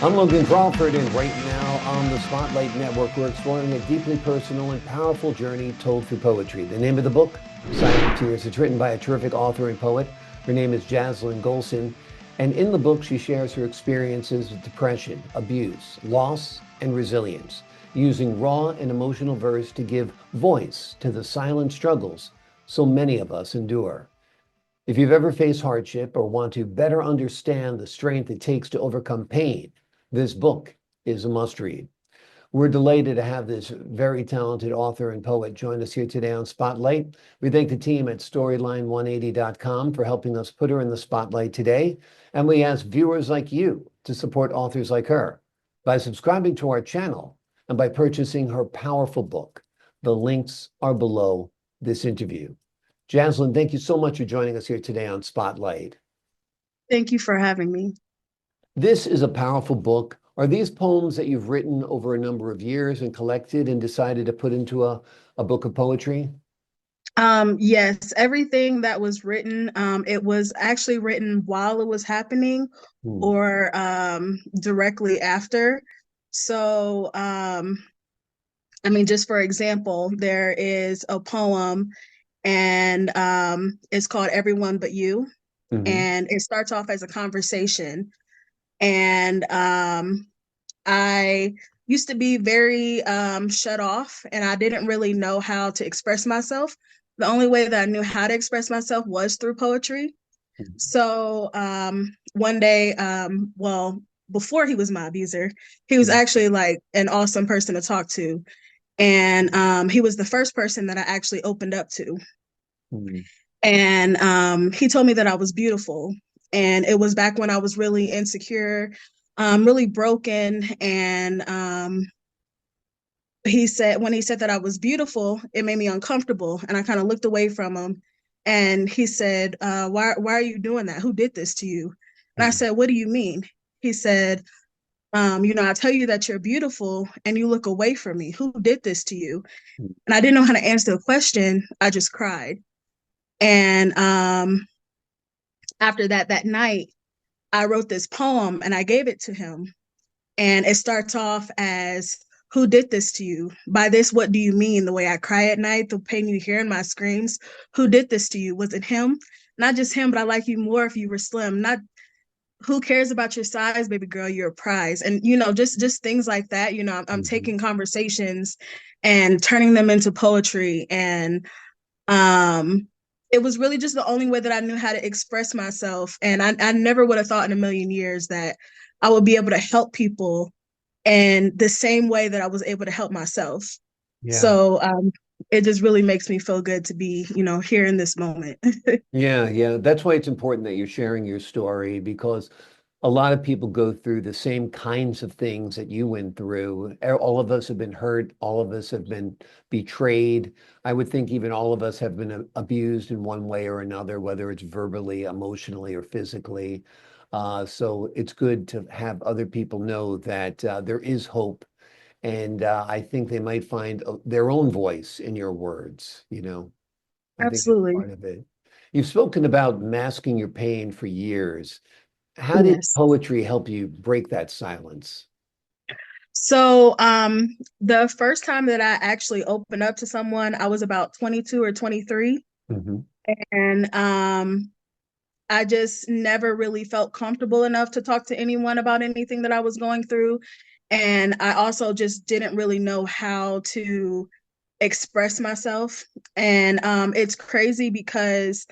I'm Logan Crawford, and right now on the Spotlight Network, we're exploring a deeply personal and powerful journey told through poetry. The name of the book, Silent Tears. It's written by a terrific author and poet. Her name is Jaslynn Gholson, and in the book, she shares her experiences with depression, abuse, loss, and resilience, using raw and emotional verse to give voice to the silent struggles so many of us endure. If you've ever faced hardship or want to better understand the strength it takes to overcome pain, this book is a must read. We're delighted to have this very talented author and poet join us here today on Spotlight. We thank the team at Storyline180.com for helping us put her in the spotlight today. And we ask viewers like you to support authors like her by subscribing to our channel and by purchasing her powerful book. The links are below this interview. Jaslynn, thank you so much for joining us here today on Spotlight. Thank you for having me. This is a powerful book. Are these poems that you've written over a number of years and collected and decided to put into a book of poetry? Yes, everything that was written, it was actually written while it was happening Hmm. or directly after. So, I mean, just for example, there is a poem and it's called Everyone But You. Hmm. And it starts off as a conversation. And I used to be very shut off, and I didn't really know how to express myself. The only way that I knew how to express myself was through poetry. So one day, well, before he was my abuser, he was actually like an awesome person to talk to. And he was the first person that I actually opened up to. Hmm. And he told me that I was beautiful. And it was back when I was really insecure, really broken. And he said, when he said that I was beautiful, it made me uncomfortable. And I kind of looked away from him. And he said, why are you doing that? Who did this to you? And I Hmm. said, what do you mean? He said, I tell you that you're beautiful and you look away from me. Who did this to you? And I didn't know how to answer the question. I just cried. And after that night, I wrote this poem and I gave it to him. And it starts off as, who did this to you? By this, what do you mean? The way I cry at night, the pain you hear in my screams. Who did this to you? Was it him? Not just him, but I like you more if you were slim. Not who cares about your size, baby girl, you're a prize. And just things like that. I'm Hmm. taking conversations and turning them into poetry. And um it was really just the only way that I knew how to express myself. And I never would have thought in a million years that I would be able to help people in the same way that I was able to help myself. Yeah. So it just really makes me feel good to be, here in this moment. Yeah, yeah. That's why it's important that you're sharing your story because a lot of people go through the same kinds of things that you went through. All of us have been hurt. All of us have been betrayed. I would think even all of us have been abused in one way or another, whether it's verbally, emotionally, or physically. So it's good to have other people know that there is hope. And I think they might find their own voice in your words. I think it's Absolutely. part of it. You've spoken about masking your pain for years. How did Yes. poetry help you break that silence? So the first time that I actually opened up to someone, I was about 22 or 23. Hmm. And I just never really felt comfortable enough to talk to anyone about anything that I was going through. And I also just didn't really know how to express myself. And it's crazy because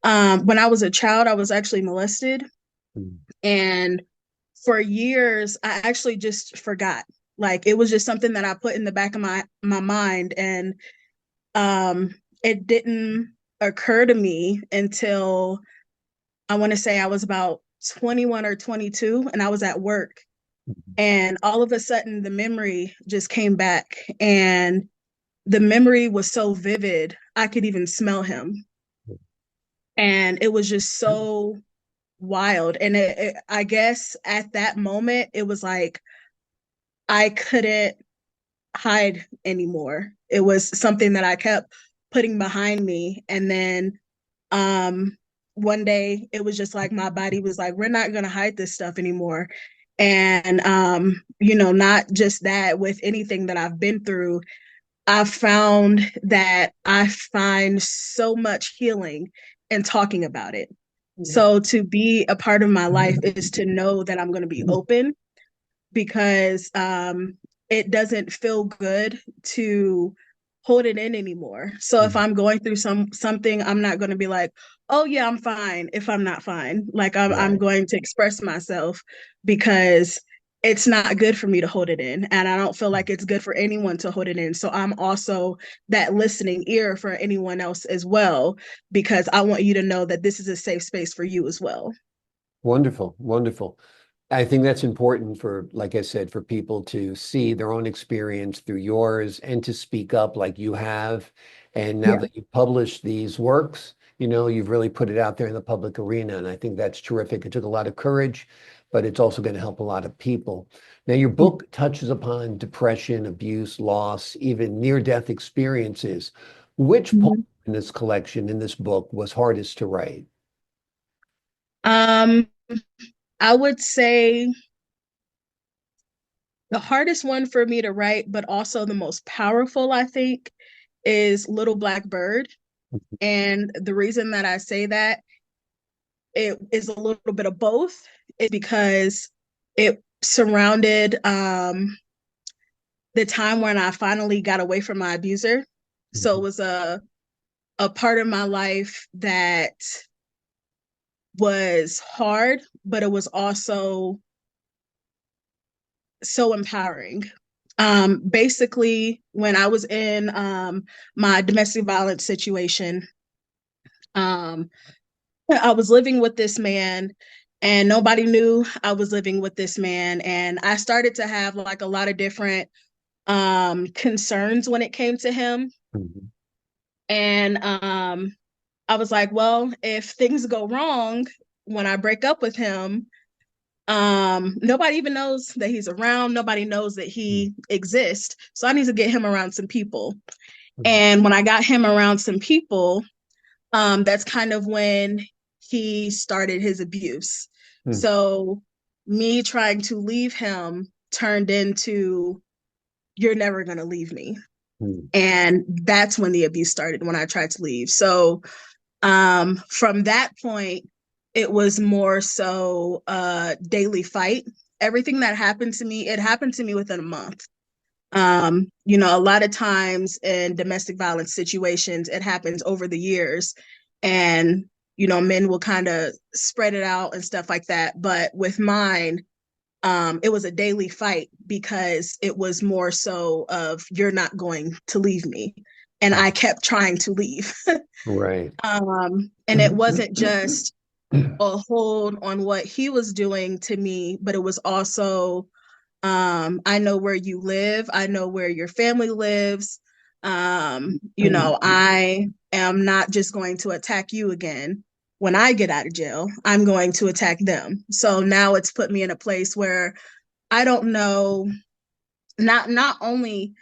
when I was a child, I was actually molested. And for years, I actually just forgot. Like it was just something that I put in the back of my mind. And it didn't occur to me until I want to say I was about 21 or 22 and I was at work. And all of a sudden, the memory just came back. And the memory was so vivid, I could even smell him. And it was just so wild. And I guess at that moment, it was like I couldn't hide anymore. It was something that I kept putting behind me. And then um, one day, it was just like my body was like, we're not going to hide this stuff anymore. And, not just that, with anything that I've been through, I've found that I find so much healing in talking about it. So to be a part of my life is to know that I'm going to be open, because it doesn't feel good to hold it in anymore. So if I'm going through something, I'm not going to be like, oh yeah, I'm fine if I'm not fine. Like I'm Right. going to express myself, because it's not good for me to hold it in. And I don't feel like it's good for anyone to hold it in. So I'm also that listening ear for anyone else as well, because I want you to know that this is a safe space for you as well. Wonderful, wonderful. I think that's important for, like I said, for people to see their own experience through yours and to speak up like you have. And now Yeah. that you've published these works, you've really put it out there in the public arena. And I think that's terrific. It took a lot of courage, but it's also going to help a lot of people. Now, your book touches upon depression, abuse, loss, even near-death experiences. Which part Mhm. in this collection, in this book, was hardest to write? Um, I would say the hardest one for me to write, but also the most powerful, I think, is Little Black Bird. And the reason that I say that, it is a little bit of both, is because it surrounded the time when I finally got away from my abuser. So it Mhm. was a part of my life that was hard, but it was also so empowering. Basically, when I was in my domestic violence situation, um, I was living with this man, and nobody knew I was living with this man. And I started to have like a lot of different concerns when it came to him. Mhm. And I was like, well, if things go wrong when I break up with him, nobody even knows that he's around. Nobody knows that he exists. So I need to get him around some people. Mhm. And when I got him around some people, that's kind of when he started his abuse. Mhm. So me trying to leave him turned into, you're never going to leave me. Mhm. And that's when the abuse started, when I tried to leave. So from that point, it was more so a daily fight. Everything that happened to me, it happened to me within a month. A lot of times in domestic violence situations, it happens over the years, and men will kind of spread it out and stuff like that. But with mine, it was a daily fight, because it was more so of, you're not going to leave me. And I kept trying to leave. Right. And it wasn't just a hold on what he was doing to me, but it was also, I know where you live, I know where your family lives. I am not just going to attack you again. When I get out of jail, I'm going to attack them. So now it's put me in a place where I don't know, not only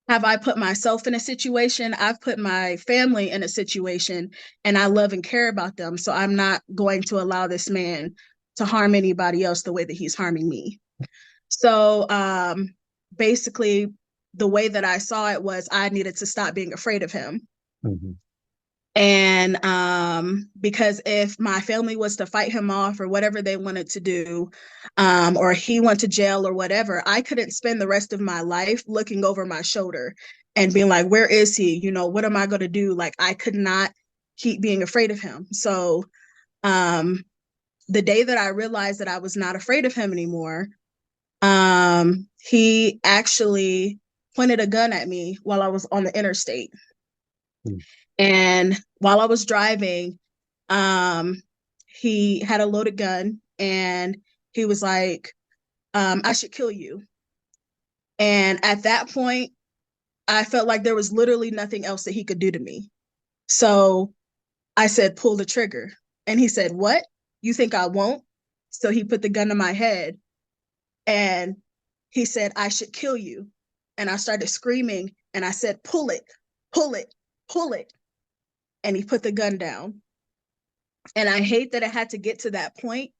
have I put myself in a situation, I've put my family in a situation, and I love and care about them. So I'm not going to allow this man to harm anybody else the way that he's harming me. So basically, the way that I saw it was, I needed to stop being afraid of him. Mhm. And because if my family was to fight him off or whatever they wanted to do, or he went to jail or whatever, I couldn't spend the rest of my life looking over my shoulder and being like, where is he? What am I going to do? Like, I could not keep being afraid of him. So um, the day that I realized that I was not afraid of him anymore, he actually pointed a gun at me while I was on the interstate. Mhm. And while I was driving, um, he had a loaded gun, and he was like, I should kill you. And at that point, I felt like there was literally nothing else that he could do to me. So I said, pull the trigger. And he said, what? You think I won't? So he put the gun to my head, and he said, I should kill you. And I started screaming, and I said, pull it, pull it, pull it. And he put the gun down. And I hate that it had to get to that point,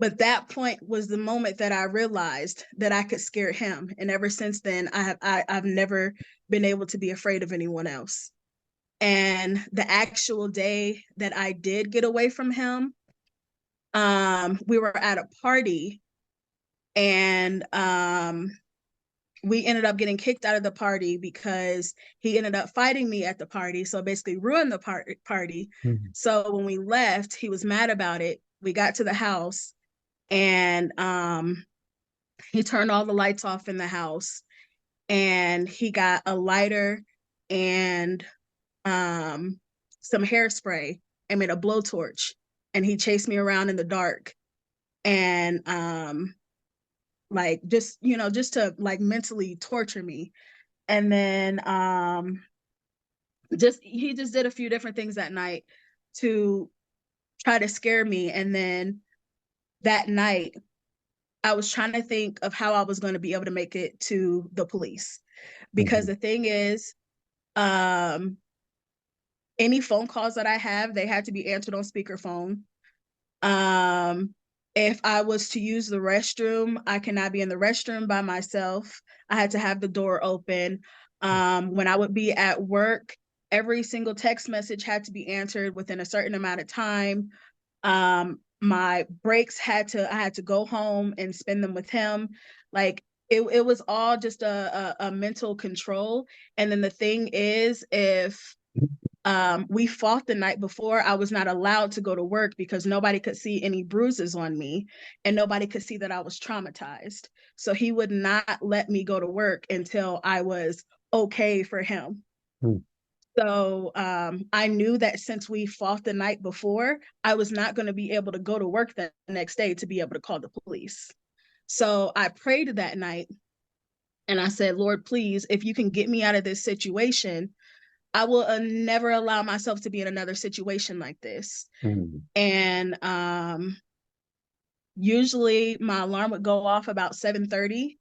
But that point was the moment that I realized that I could scare him. And ever since then, I've never been able to be afraid of anyone else. And the actual day that I did get away from him, we were at a party, and we ended up getting kicked out of the party because he ended up fighting me at the party. So basically ruined the party. Mm-hmm. So when we left, he was mad about it. We got to the house, and he turned all the lights off in the house, and he got a lighter and some hairspray and made a blowtorch, and he chased me around in the dark, and like just to like mentally torture me. And then he just did a few different things that night to try to scare me. And then that night I was trying to think of how I was going to be able to make it to the police, because the thing is, any phone calls that I have, they had to be answered on speakerphone. If I was to use the restroom, I cannot be in the restroom by myself. I had to have the door open. When I would be at work, every single text message had to be answered within a certain amount of time. My breaks I had to go home and spend them with him. Like it was all just a mental control. And then the thing is, if we fought the night before, I was not allowed to go to work because nobody could see any bruises on me, and nobody could see that I was traumatized. So he would not let me go to work until I was okay for him. So I knew that since we fought the night before, I was not going to be able to go to work the next day to be able to call the police. So I prayed that night, and I said, Lord, please, if you can get me out of this situation, I will never allow myself to be in another situation like this. And usually my alarm would go off about 7:30,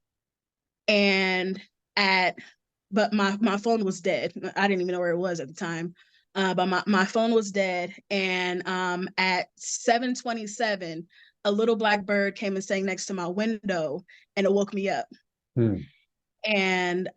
but my phone was dead. I didn't even know where it was at the time. But my phone was dead. And at 7:27, a little black bird came and sang next to my window, and it woke me up. And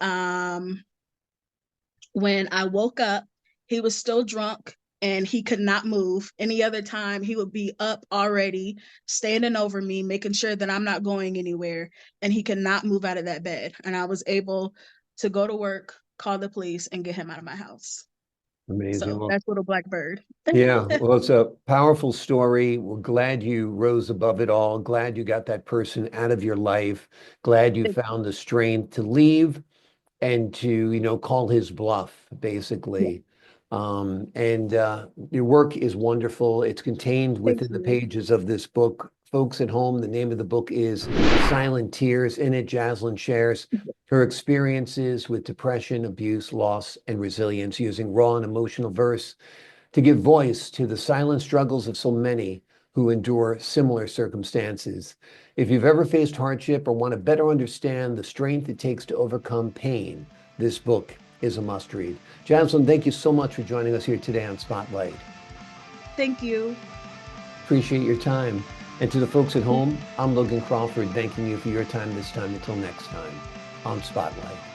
when I woke up, he was still drunk and he could not move. Any other time, he would be up already, standing over me, making sure that I'm not going anywhere. And he could not move out of that bed. And I was able to go to work, call the police, and get him out of my house. Amazing. So that's Little Black Bird. Yeah, well, it's a powerful story. We're glad you rose above it all. Glad you got that person out of your life. Glad you found the strength to leave and to, call his bluff, basically. Your work is wonderful. It's contained within the pages of this book. Folks at home, the name of the book is Silent Tears. In it, Jaslynn shares her experiences with depression, abuse, loss, and resilience, using raw and emotional verse to give voice to the silent struggles of so many who endure similar circumstances. If you've ever faced hardship or want to better understand the strength it takes to overcome pain, this book is a must read. Jaslynn, thank you so much for joining us here today on Spotlight. Thank you. Appreciate your time. And to the folks at home, I'm Logan Crawford, thanking you for your time this time. Until next time on Spotlight.